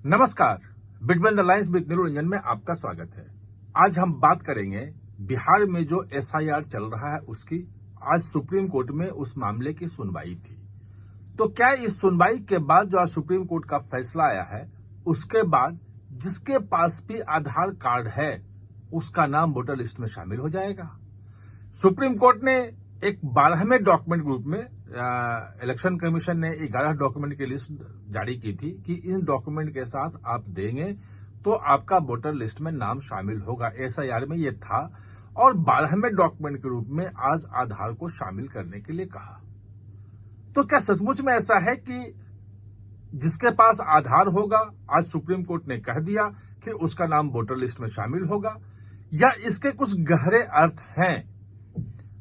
नमस्कार, between the lines with Niranjan में आपका स्वागत है। आज हम बात करेंगे बिहार में जो एसआईआर चल रहा है उसकी। आज सुप्रीम कोर्ट में उस मामले की सुनवाई थी। तो क्या इस सुनवाई के बाद जो आज सुप्रीम कोर्ट का फैसला आया है उसके बाद जिसके पास भी आधार कार्ड है उसका नाम वोटर लिस्ट में शामिल हो जाएगा? सुप्रीम कोर्ट ने एक 12वें डॉक्यूमेंट ग्रुप में इलेक्शन कमीशन ने 11 डॉक्यूमेंट की लिस्ट जारी की थी कि इन डॉक्यूमेंट के साथ आप देंगे तो आपका वोटर लिस्ट में नाम शामिल होगा। एसआईआर में ये था और 12वें डॉक्यूमेंट के रूप में आज आधार को शामिल करने के लिए कहा। तो क्या सचमुच में ऐसा है कि जिसके पास आधार होगा, आज सुप्रीम कोर्ट ने कह दिया कि उसका नाम वोटर लिस्ट में शामिल होगा, या इसके कुछ गहरे अर्थ हैं?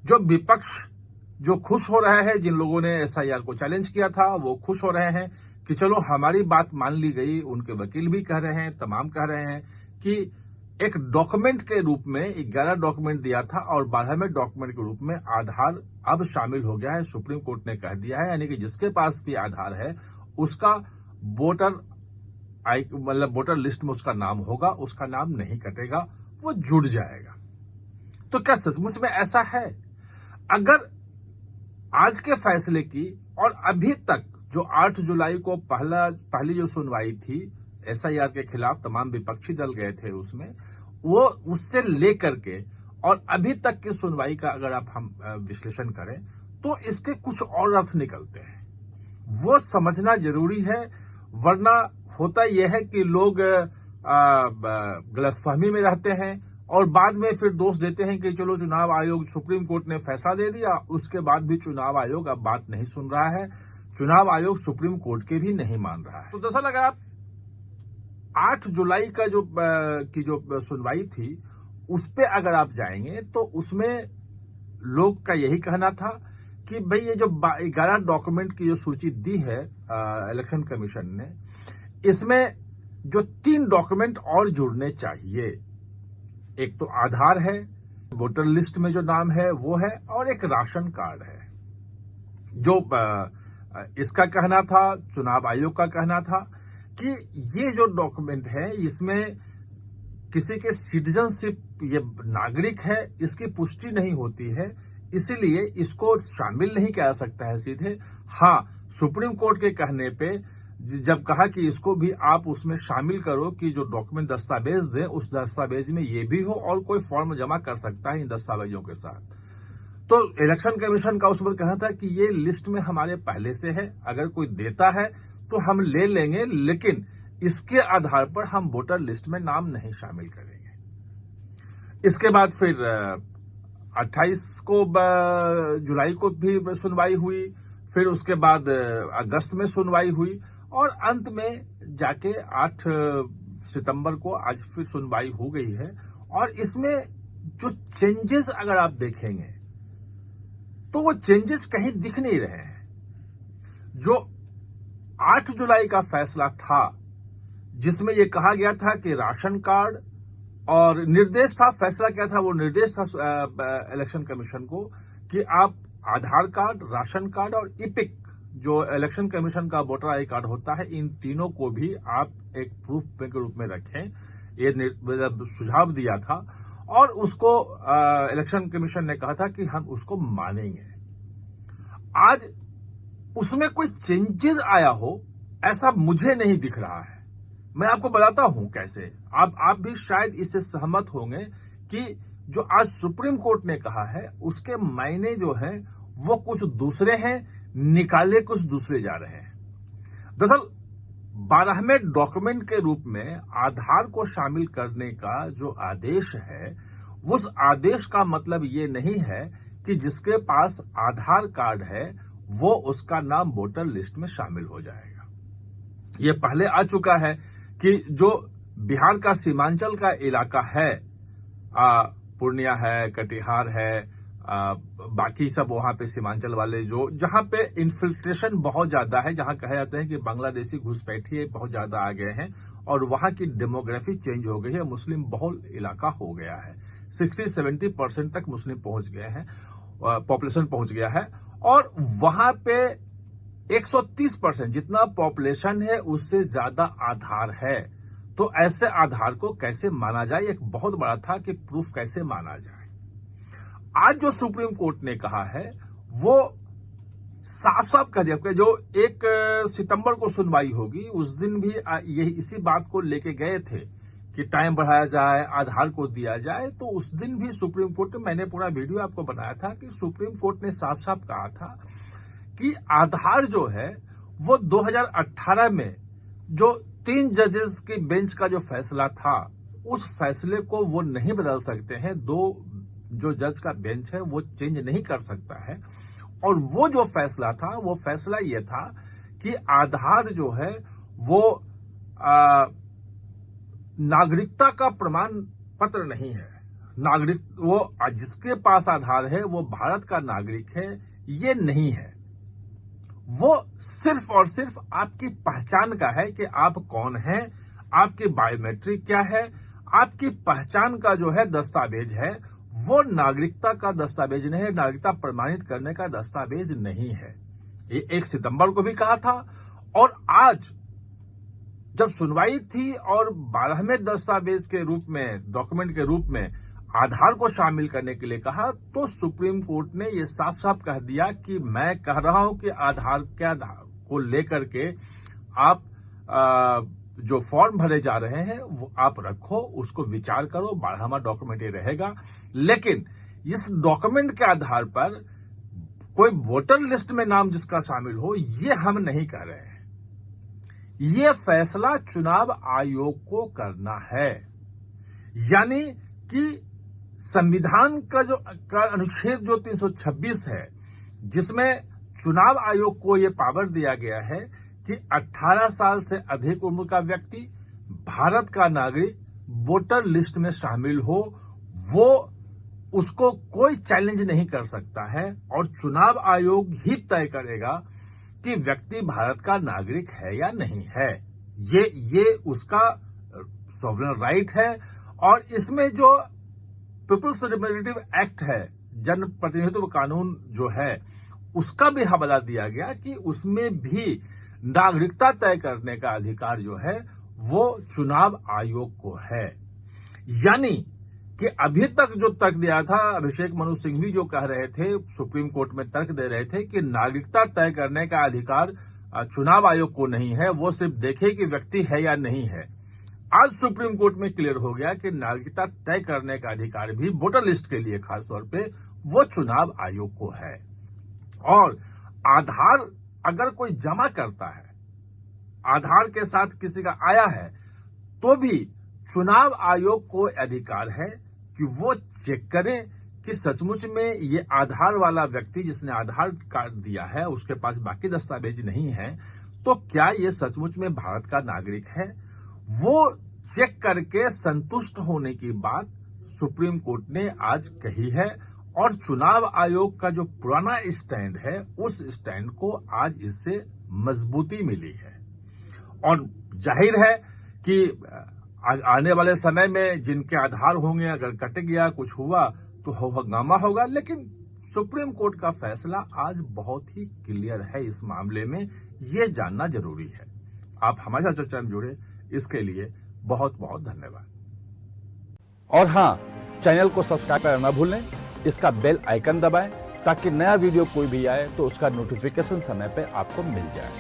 जो विपक्ष जो खुश हो रहे हैं, जिन लोगों ने एसआईआर को चैलेंज किया था वो खुश हो रहे हैं कि चलो हमारी बात मान ली गई। उनके वकील भी कह रहे हैं, तमाम कह रहे हैं कि एक डॉक्यूमेंट के रूप में 11 डॉक्यूमेंट दिया था और 12वें डॉक्यूमेंट के रूप में आधार अब शामिल हो गया है। सुप्रीम कोर्ट ने कह दिया है, यानी कि जिसके पास भी आधार है उसका वोटर लिस्ट में उसका नाम होगा, उसका नाम नहीं कटेगा, वो जुड़ जाएगा। तो क्या सचमुच में ऐसा है? अगर आज के फैसले की और अभी तक जो 8 जुलाई को पहली जो सुनवाई थी एसआईआर के खिलाफ, तमाम विपक्षी दल गए थे उसमें, वो उससे लेकर के और अभी तक की सुनवाई का अगर हम विश्लेषण करें तो इसके कुछ और अर्थ निकलते हैं। वो समझना जरूरी है, वरना होता यह है कि लोग गलतफहमी में रहते हैं और बाद में फिर दोष देते हैं कि चलो चुनाव आयोग, सुप्रीम कोर्ट ने फैसला दे दिया, उसके बाद भी चुनाव आयोग अब बात नहीं सुन रहा है, चुनाव आयोग सुप्रीम कोर्ट के भी नहीं मान रहा है। तो दरअसल अगर आप 8 जुलाई का जो सुनवाई थी उस पे अगर आप जाएंगे तो उसमें लोग का यही कहना था कि भाई ये जो 11 डॉक्यूमेंट की जो सूची दी है इलेक्शन कमीशन ने, इसमें जो 3 डॉक्यूमेंट और जुड़ने चाहिए। एक तो आधार है, वोटर लिस्ट में जो नाम है वो है, और एक राशन कार्ड है। जो इसका कहना था, चुनाव आयोग का कहना था कि ये जो डॉक्यूमेंट है इसमें किसी के सिटीजनशिप, ये नागरिक है, इसकी पुष्टि नहीं होती है, इसीलिए इसको शामिल नहीं किया जा सकता है सीधे। हाँ, सुप्रीम कोर्ट के कहने पे जब कहा कि इसको भी आप उसमें शामिल करो कि जो डॉक्यूमेंट दस्तावेज दे उस दस्तावेज में ये भी हो और कोई फॉर्म जमा कर सकता है इन दस्तावेजों के साथ, तो इलेक्शन कमीशन का उस पर कहना था कि ये लिस्ट में हमारे पहले से है, अगर कोई देता है तो हम ले लेंगे, लेकिन इसके आधार पर हम वोटर लिस्ट में नाम नहीं शामिल करेंगे। इसके बाद फिर 28 जुलाई को भी सुनवाई हुई, फिर उसके बाद अगस्त में सुनवाई हुई और अंत में जाके 8 सितंबर को आज फिर सुनवाई हो गई है। और इसमें जो चेंजेस अगर आप देखेंगे तो वो चेंजेस कहीं दिख नहीं रहे हैं। जो 8 जुलाई का फैसला था जिसमें ये कहा गया था कि राशन कार्ड, और निर्देश था, फैसला क्या था, वो निर्देश था इलेक्शन कमीशन को कि आप आधार कार्ड, राशन कार्ड और इपिक जो इलेक्शन कमीशन का वोटर आई कार्ड होता है, इन तीनों को भी आप एक प्रूफ के रूप में रखें, ये सुझाव दिया था। और उसको इलेक्शन कमीशन ने कहा था कि हम उसको मानेंगे। आज उसमें कोई चेंजेस आया हो ऐसा मुझे नहीं दिख रहा है। मैं आपको बताता हूं कैसे, आप भी शायद इससे सहमत होंगे कि जो आज सुप्रीम कोर्ट ने कहा है उसके मायने जो हैं वो कुछ दूसरे हैं, निकाले कुछ दूसरे जा रहे हैं। दरअसल 12वें डॉक्यूमेंट के रूप में आधार को शामिल करने का जो आदेश है, उस आदेश का मतलब ये नहीं है कि जिसके पास आधार कार्ड है वो उसका नाम वोटर लिस्ट में शामिल हो जाएगा। ये पहले आ चुका है कि जो बिहार का सीमांचल का इलाका है, पूर्णिया है, कटिहार है, बाकी सब वहां पे सीमांचल वाले जो जहां पे इन्फिल्ट्रेशन बहुत ज्यादा है, जहां कहा जाता है कि बांग्लादेशी घुसपैठिए बहुत ज्यादा आ गए हैं और वहां की डेमोग्राफी चेंज हो गई है, मुस्लिम बहुल इलाका हो गया है, 60-70% तक मुस्लिम पहुंच गए हैं, पॉपुलेशन पहुंच गया है। और वहां पे 130% जितना पॉपुलेशन है उससे ज्यादा आधार है। तो ऐसे आधार को कैसे माना जाए, एक बहुत बड़ा था कि प्रूफ कैसे माना जाए। आज जो सुप्रीम कोर्ट ने कहा है वो साफ साफ कह दिया कि जो 1 सितंबर को सुनवाई होगी उस दिन भी यही इसी बात को लेके गए थे कि टाइम बढ़ाया जाए, आधार को दिया जाए। तो उस दिन भी सुप्रीम कोर्ट में मैंने पूरा वीडियो आपको बनाया था कि सुप्रीम कोर्ट ने साफ साफ कहा था कि आधार जो है वो 2018 में जो 3 जजेस की बेंच का जो फैसला था उस फैसले को वो नहीं बदल सकते हैं। 2 जो जज का बेंच है वो चेंज नहीं कर सकता है। और वो जो फैसला था वो फैसला ये था कि आधार जो है वो नागरिकता का प्रमाण पत्र नहीं है। नागरिक वो जिसके पास आधार है वो भारत का नागरिक है, ये नहीं है। वो सिर्फ और सिर्फ आपकी पहचान का है कि आप कौन हैं, आपकी बायोमेट्रिक क्या है, आपकी पहचान का जो है दस्तावेज है, वो नागरिकता का दस्तावेज नहीं है, नागरिकता प्रमाणित करने का दस्तावेज नहीं है। ये 1 सितंबर को भी कहा था। और आज जब सुनवाई थी और 12वें दस्तावेज के रूप में, डॉक्यूमेंट के रूप में आधार को शामिल करने के लिए कहा, तो सुप्रीम कोर्ट ने ये साफ साफ कह दिया कि मैं कह रहा हूं कि आधार को लेकर के आप जो फॉर्म भरे जा रहे हैं वो आप रखो, उसको विचार करो, 12वां डॉक्यूमेंट ये रहेगा। लेकिन इस डॉक्यूमेंट के आधार पर कोई वोटर लिस्ट में नाम जिसका शामिल हो, ये हम नहीं कह रहे हैं। ये फैसला चुनाव आयोग को करना है। यानी कि संविधान का जो अनुच्छेद जो 326 है, जिसमें चुनाव आयोग को यह पावर दिया गया है कि 18 साल से अधिक उम्र का व्यक्ति, भारत का नागरिक वोटर लिस्ट में शामिल हो, वो उसको कोई चैलेंज नहीं कर सकता है। और चुनाव आयोग ही तय करेगा कि व्यक्ति भारत का नागरिक है या नहीं है। ये उसका सॉवरेन राइट है। और इसमें जो पीपुल्स रिप्रेजेंटेटिव एक्ट है, जन प्रतिनिधित्व कानून जो है, उसका भी हवाला दिया गया कि उसमें भी नागरिकता तय करने का अधिकार जो है वो चुनाव आयोग को है। यानी कि अभी तक जो तर्क दिया था, अभिषेक मनु सिंघवी जो कह रहे थे, सुप्रीम कोर्ट में तर्क दे रहे थे कि नागरिकता तय करने का अधिकार चुनाव आयोग को नहीं है, वो सिर्फ देखे कि व्यक्ति है या नहीं है। आज सुप्रीम कोर्ट में क्लियर हो गया कि नागरिकता तय करने का अधिकार भी वोटर लिस्ट के लिए खासतौर पे वो चुनाव आयोग को है। और आधार अगर कोई जमा करता है, आधार के साथ किसी का आया है, तो भी चुनाव आयोग को अधिकार है कि वो चेक करे कि सचमुच में ये आधार वाला व्यक्ति जिसने आधार कार्ड दिया है उसके पास बाकी दस्तावेज नहीं है, तो क्या ये सचमुच में भारत का नागरिक है। वो चेक करके संतुष्ट होने की बात सुप्रीम कोर्ट ने आज कही है। और चुनाव आयोग का जो पुराना स्टैंड है, उस स्टैंड को आज इससे मजबूती मिली है। और जाहिर है कि आने वाले समय में जिनके आधार होंगे, अगर कट गया, कुछ हुआ तो हंगामा होगा। लेकिन सुप्रीम कोर्ट का फैसला आज बहुत ही क्लियर है इस मामले में, ये जानना जरूरी है। आप हमारे साथ चर्चा में जुड़े, इसके लिए बहुत बहुत धन्यवाद। और हाँ, चैनल को सब्सक्राइब करना ना भूलें, इसका बेल आइकन दबाएं ताकि नया वीडियो कोई भी आए तो उसका नोटिफिकेशन समय पे आपको मिल जाए।